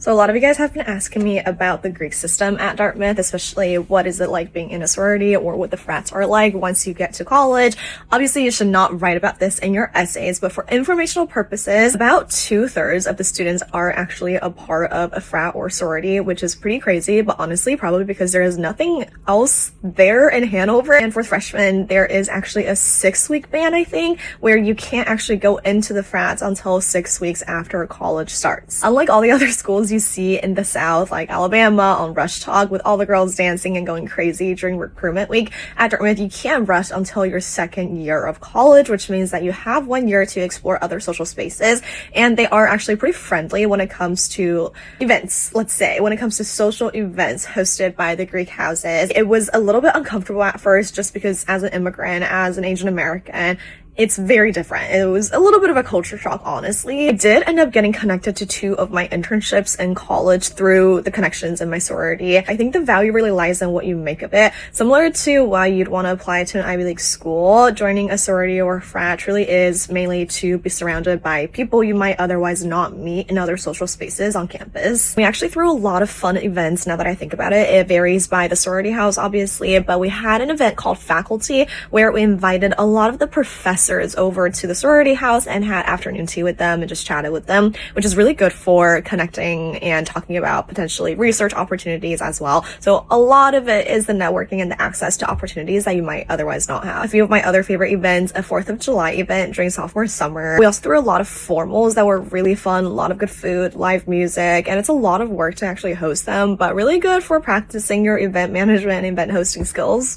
So a lot of you guys have been asking me about the Greek system at Dartmouth, especially what is it like being in a sorority or what the frats are like once you get to college. Obviously, you should not write about this in your essays, but for informational purposes, about 2/3 of the students are actually a part of a frat or sorority, which is pretty crazy, but honestly, probably because there is nothing else there in Hanover. And for freshmen, there is actually a 6-week ban, I think, where you can't actually go into the frats until 6 weeks after college starts. Unlike all the other schools you see in the South, like Alabama on Rush Talk with all the girls dancing and going crazy during recruitment week, at Dartmouth, you can't rush until your second year of college, which means that you have 1 year to explore other social spaces. And they are actually pretty friendly when it comes to events, let's say, when it comes to social events hosted by the Greek houses. It was a little bit uncomfortable at first just because as an immigrant, as an Asian American, it's very different. It was a little bit of a culture shock, honestly. I did end up getting connected to 2 of my internships in college through the connections in my sorority. I think the value really lies in what you make of it. Similar to why you'd want to apply to an Ivy League school, joining a sorority or a frat really is mainly to be surrounded by people you might otherwise not meet in other social spaces on campus. We actually threw a lot of fun events now that I think about it. It varies by the sorority house, obviously, but we had an event called Faculty where we invited a lot of the professors over to the sorority house and had afternoon tea with them and just chatted with them, which is really good for connecting and talking about potentially research opportunities as well. So a lot of it is the networking and the access to opportunities that you might otherwise not have. A few of my other favorite events, a 4th of July event during sophomore summer. We also threw a lot of formals that were really fun, a lot of good food, live music, and it's a lot of work to actually host them, but really good for practicing your event management and event hosting skills.